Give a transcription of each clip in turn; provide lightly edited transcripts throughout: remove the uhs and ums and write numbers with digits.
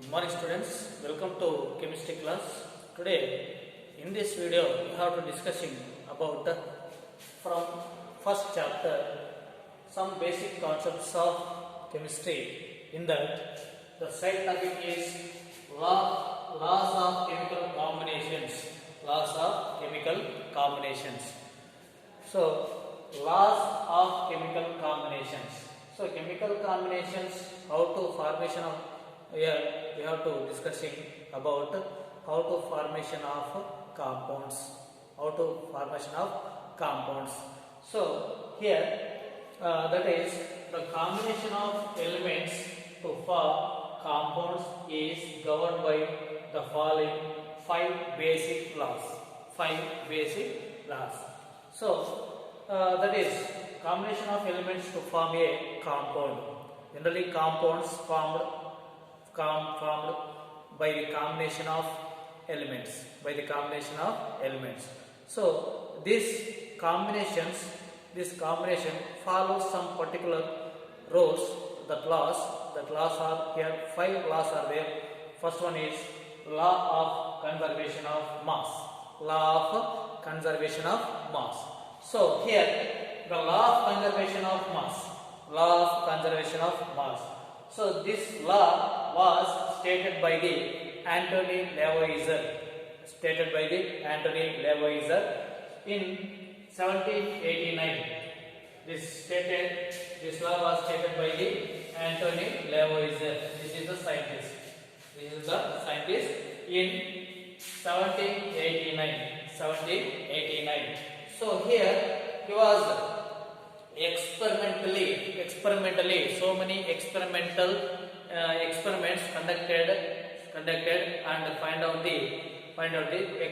Good morning students, welcome to chemistry class. Today in this video we have to discussing about from first chapter some basic concepts of chemistry. In that the side topic is laws of chemical combinations. Laws of chemical combinations. So laws of chemical combinations. So chemical combinations, how to formation of, here we have to discussing about how to formation of compounds. How to formation of compounds. So here that is the combination of elements to form compounds is governed by the following five basic laws. Five basic laws. So that is combination of elements to form a compound. Generally compounds formed by the combination of elements. So this combination follows some particular rules. That laws are here. Five laws are there. First one is law of conservation of mass. So here the law of conservation of mass. So this law was stated by the Antoine Lavoisier. In 1789. This law was stated by the Antoine Lavoisier. This is the scientist in 1789. So here he was experimentally so many experimental experiments conducted and find out the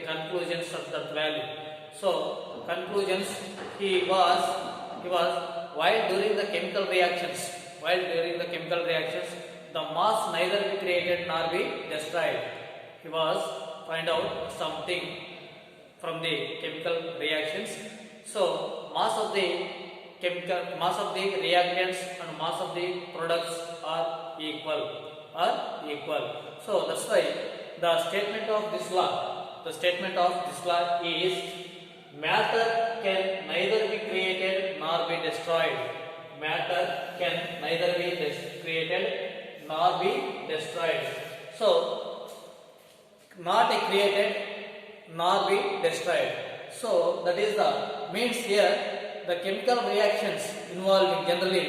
conclusions of that value. So conclusions, he was while during the chemical reactions the mass neither be created nor be destroyed. He was find out something from the chemical reactions. So mass of the reactants and mass of the products are equal. So that's why the statement of this law is matter can neither be created nor be destroyed. So not created nor be destroyed. So that is the means here. The chemical reactions involving generally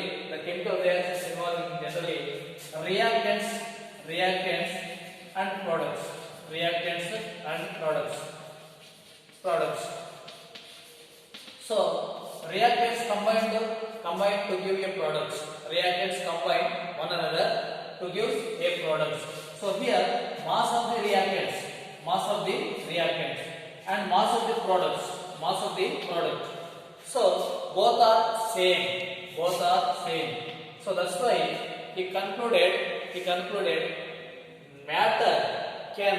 reactants and products. So reactants combine to give a products. Reactants combine one another to give a products. So here mass of the reactants and mass of the products. So both are same. So that's why he concluded matter can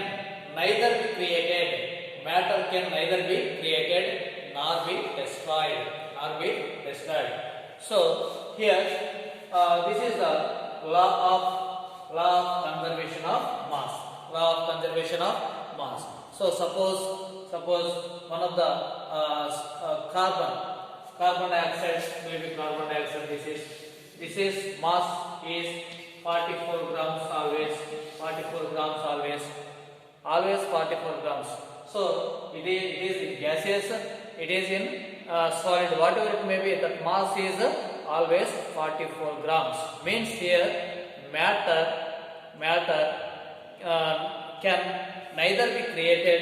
neither be created nor be destroyed. So here this is the law of conservation of mass. So suppose one of the carbon dioxide, maybe carbon dioxide, this is mass is 44 grams always 44 grams. So it is in gaseous, it is in solid, whatever it may be, that mass is always 44 grams. Means here matter can neither be created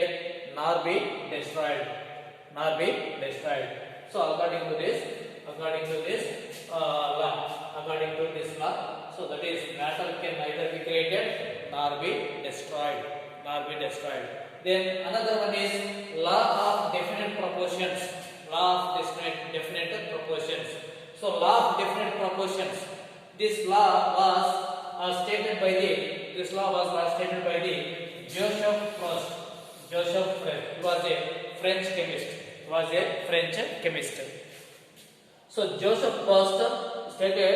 nor be destroyed. So according to this law, so that is matter can neither be created nor be destroyed. Then another one is law of definite proportions. So law of definite proportions. This law was stated by the Joseph Proust. He was a French chemist. So Joseph Proust stated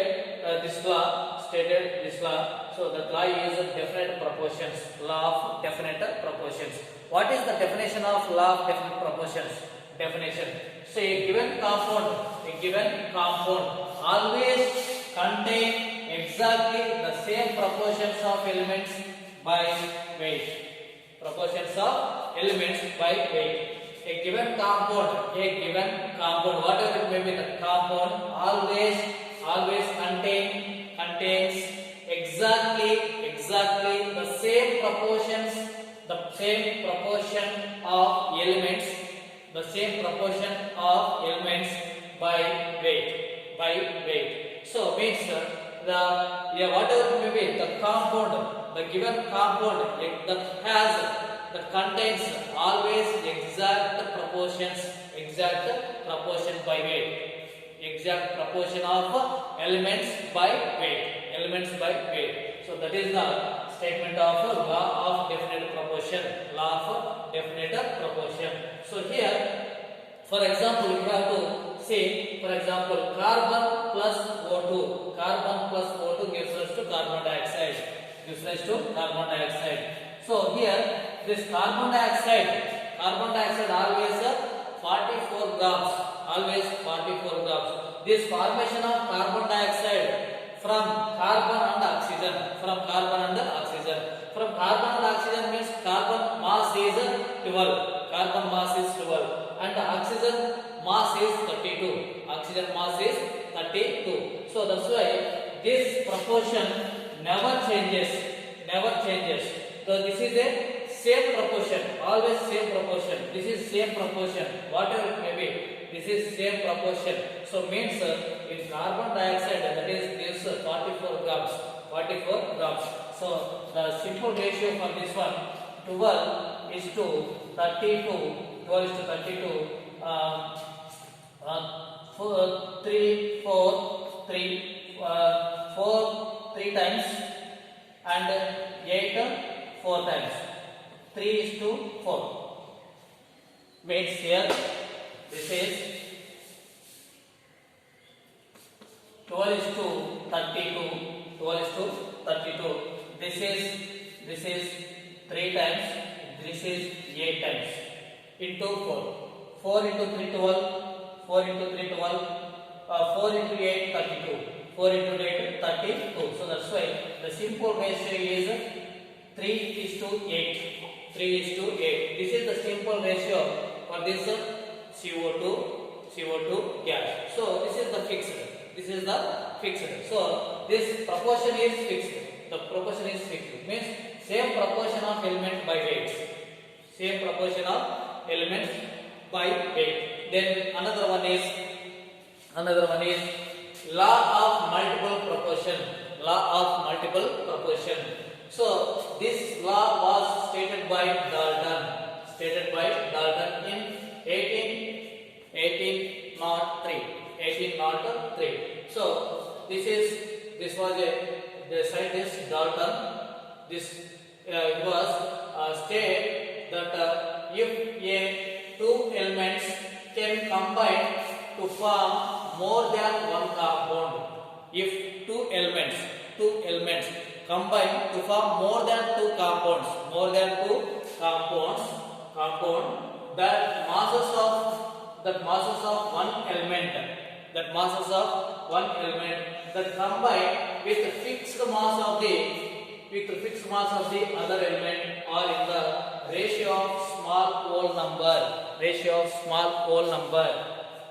this law stated this law. So that law is definite proportions. Law of definite proportions. What is the definition of law of definite proportions? Definition. So a given compound always contain exactly the same proportions of elements by weight. Proportions of elements by weight. A given compound, whatever it may be, the compound always contains exactly the same proportion of elements, by weight. So means whatever it may be, the given compound that contains always exact proportion by weight, exact proportion of elements by weight. So that is the statement of law of definite proportion. So here, for example, you have to say, for example, carbon plus O2 gives rise to carbon dioxide. So here, this carbon dioxide always 44 grams. This formation of carbon dioxide from carbon and oxygen. From carbon and oxygen means carbon mass is 12. And oxygen mass is 32. So that's why this proportion never changes. So this is a same proportion, always same proportion. This is same proportion, whatever it may be. This is same proportion. So means in carbon dioxide, that is gives 44 grams. So the simple ratio for this one, 12 is to 32. 3 times and 8 4 times. 3 is to 4. Means here this is 12 is to 32. This is 3 times. This is 8 times into 4. 4 into 3 12. 4 into 3 12. 4 into 8 32. 4 into 8 32. So that's why the simple ratio is 3 is to 8. This is the simple ratio for this CO2 gas. So this is the fixed. So this proportion is fixed. The proportion is fixed. Means same proportion of element by weight. Then another one is law of multiple proportion. So this law was stated by Dalton in 1803. So this was the scientist Dalton. It was state that if two elements can combine to form more than one compound, if two elements combine to form more than two compounds, that masses of one element that combine with the fixed mass of the other element are in the ratio of small whole number.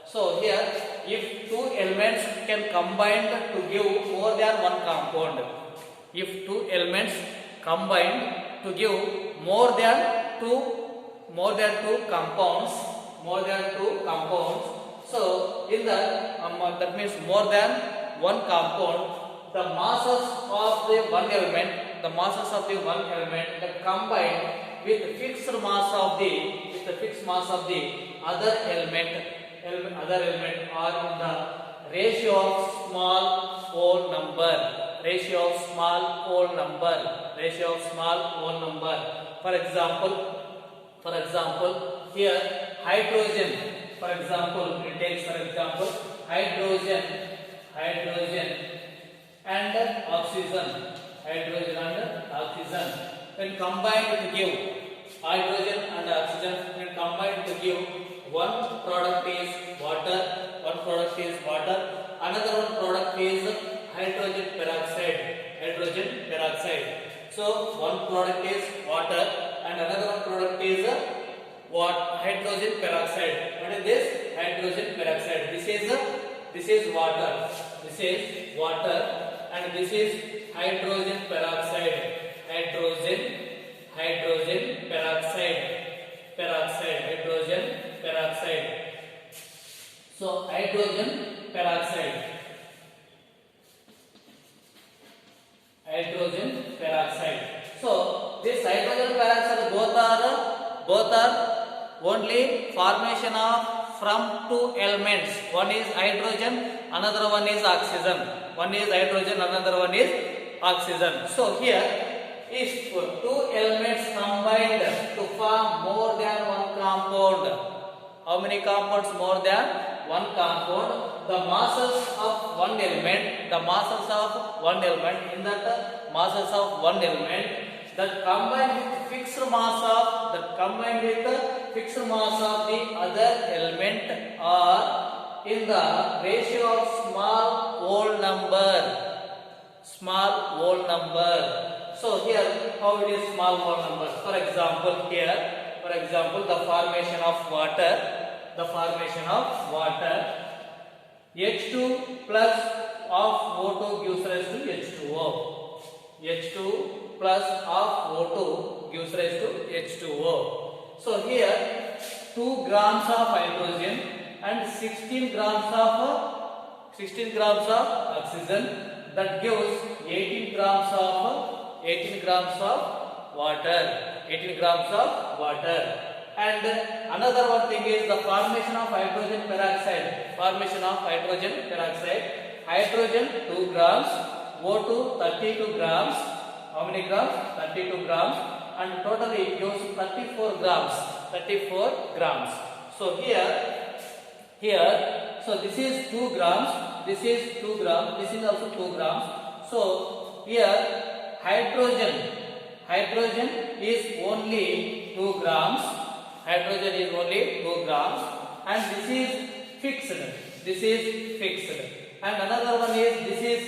So here, if two elements can combine to give more than one compound, if two elements combine to give more than two compounds, so in that means more than one compound, the masses of the one element that combine with the fixed mass of the other element are in the ratio of small whole number. For example, here hydrogen. For example, hydrogen and oxygen. Hydrogen and oxygen. When combined to give hydrogen and oxygen, when combined to give one product is water, one product is water, another one product is hydrogen peroxide. Hydrogen peroxide. So one product is water and another one product is what? Hydrogen peroxide. What is this? Hydrogen peroxide. This is water. This is water and this is hydrogen peroxide. Hydrogen peroxide. Hydrogen peroxide. So hydrogen peroxide. Hydrogen peroxide. So this hydrogen peroxide both are only formation of from two elements. One is hydrogen, another one is oxygen. One is hydrogen, another one is oxygen. So here, if two elements combined to form more than one compound, how many compounds more than one compound? The masses of one element, in that masses of one element that combined with fixed mass of the other element are in the ratio of small whole number. So here how it is small whole number? For example, the formation of water. H2 plus of O2 gives rise to H2O. H2 plus of O2 gives rise to H2O. So here 2 grams of hydrogen and 16 grams of oxygen, that gives 18 grams of water. And another one thing is the formation of hydrogen peroxide. Hydrogen 2 grams, O2 32 grams. How many grams? 32 grams. And totally it gives 34 grams. So here, so this is 2 grams. This is also 2 grams. So here hydrogen is only 2 grams. And this is fixed. And another one is, this is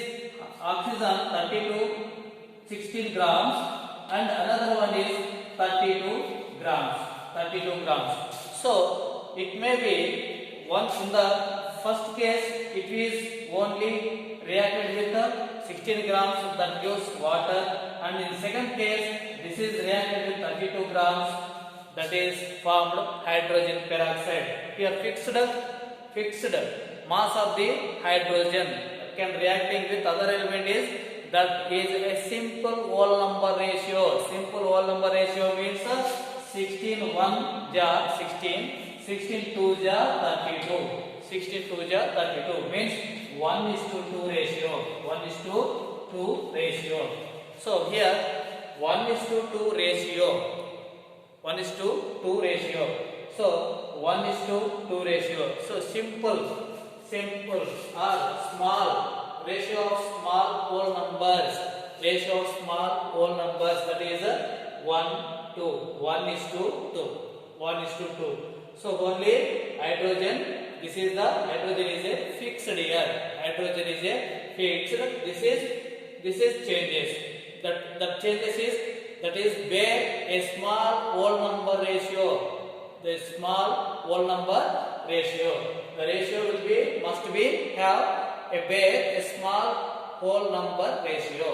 oxygen 16 grams and another one is 32 grams. So it may be one, in the first case it is only reacted with 16 grams, that gives water, and in second case this is reacted with 32 grams, that is formed hydrogen peroxide. Here fixed mass of the hydrogen can reacting with other element is, that is a simple whole number ratio. Means 16 1 ja 16, 16 2 ja 32. Means 1:2 ratio. So here 1:2 ratio. So 1:2 ratio. So simple or small ratio of small whole numbers. That is 1:2. So only hydrogen. This is the hydrogen is a fixed here. This is changes. That changes is, that is bear a small whole number ratio. The small whole number ratio. The ratio must be have a bear a small whole number ratio.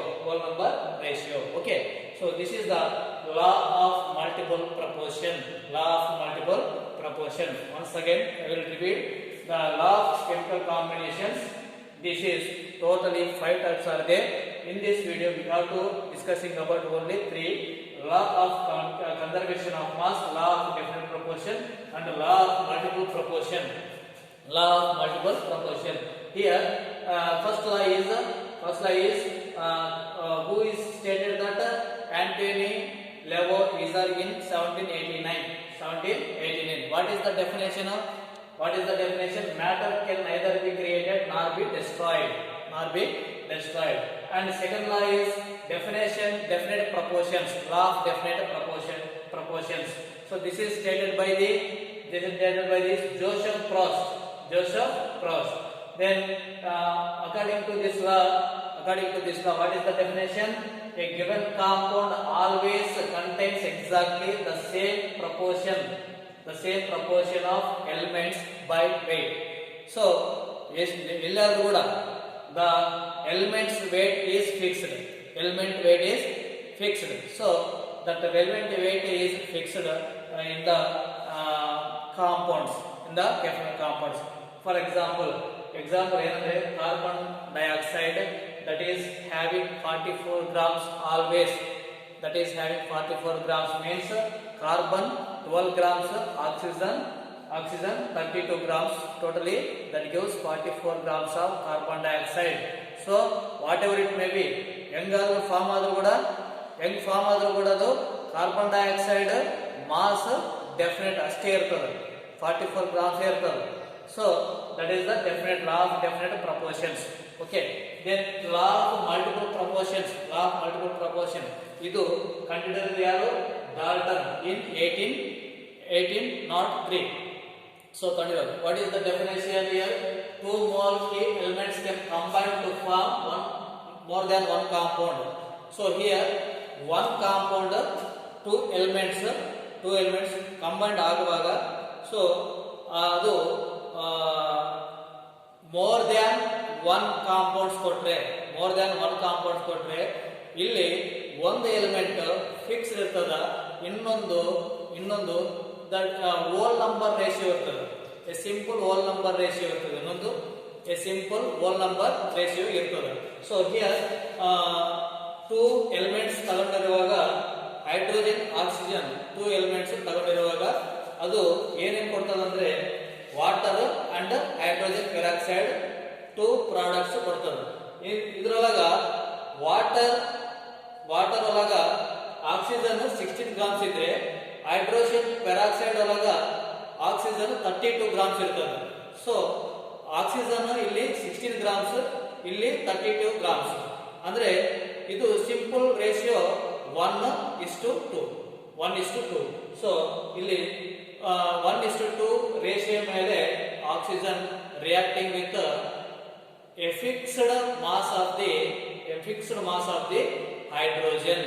Okay. So this is the law of multiple proportion. Once again I will repeat the law of chemical combinations. This is totally 5 types are there. In this video we have to discussing about only 3: law of conservation of mass, law of definite proportion, and law of multiple proportion. Here first law is who is stated that Antony Lavoisier in 1789. What is the definition? Matter can neither be created nor be destroyed. And second law is definition, definite proportions, law of definite proportions. So this is stated by this Joseph Proust. Then according to this law, what is the definition? A given compound always contains exactly the same proportion of elements by weight. So yes, the element's weight is fixed. Element weight is fixed. So that the element weight is fixed in the compounds, in the chemical compounds. For example, carbon dioxide, that is having 44 grams always. That is having 44 grams means carbon 12 grams, oxygen 32 grams. Totally that gives 44 grams of carbon dioxide. So whatever it may be, young form ಆದರೂ ಕೂಡ ಅದು carbon dioxide mass definite ಅಷ್ಟೇ ಇರ್ತದೆ, 44 grams ಇರ್ತದೆ. So that is the definite law of definite proportions. Okay, then law of multiple proportion, ಇದು ಕಂಡುಹಿಡಿದದ್ದು ಯಾರು? Dalton in 1803. So consider what is the definition here? Two more key elements can combine to form more than one compound. So here one compound, two elements combined ಆಗುವಾಗ so ಅದು more than one compounds ಕೊಟ್ರೆ ಇಲ್ಲಿ ಒಂದು element fix ಇರ್ತದ, ಇನ್ನೊಂದು that whole number ratio ಇರ್ತದೆ. A simple whole number ratio ಇರ್ತದೆ, ಇನ್ನೊಂದು a simple whole number ratio ಇರ್ತದೆ. ಸೊ ಹಿಯರ್ ಟೂ ಎಲಿಮೆಂಟ್ಸ್ ತಗೊಂಡಿರುವಾಗ ಹೈಡ್ರೋಜನ್ ಆಕ್ಸಿಜನ್ ಟೂ ಎಲಿಮೆಂಟ್ಸ್ ತಗೊಂಡಿರುವಾಗ ಅದು ಏನೇನು ಕೊಡ್ತದಂದ್ರೆ water and hydrogen peroxide two products ಕೊಡ್ತದೆ. ಇದ್ರೊಳಗ ವಾಟರ್ ಒಳಗ ಆಕ್ಸಿಜನ್ 16 ಗ್ರಾಮ್ಸ್ ಇದ್ರೆ ಹೈಡ್ರೋಜನ್ ಪೆರಾಕ್ಸೈಡ್ ಒಳಗ ಆಕ್ಸಿಜನ್ 32 ಗ್ರಾಮ್ಸ್ ಇರ್ತದೆ. ಸೊ ಆಕ್ಸಿಜನ್ ಇಲ್ಲಿ 16 ಗ್ರಾಮ್ಸ್, ಇಲ್ಲಿ 32 ಗ್ರಾಮ್ಸ್. ಅಂದ್ರೆ ಇದು ಸಿಂಪಲ್ ರೇಷಿಯೋ 1:2. ಸೊ ಇಲ್ಲಿ 1:2 ರೇಷಿಯೋ ಮೇಲೆ oxygen reacting with a fixed mass of the hydrogen,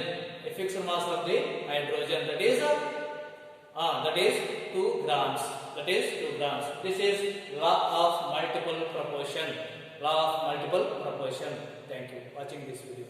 that is 2 grams. This is law of multiple proportion. Thank you watching this video.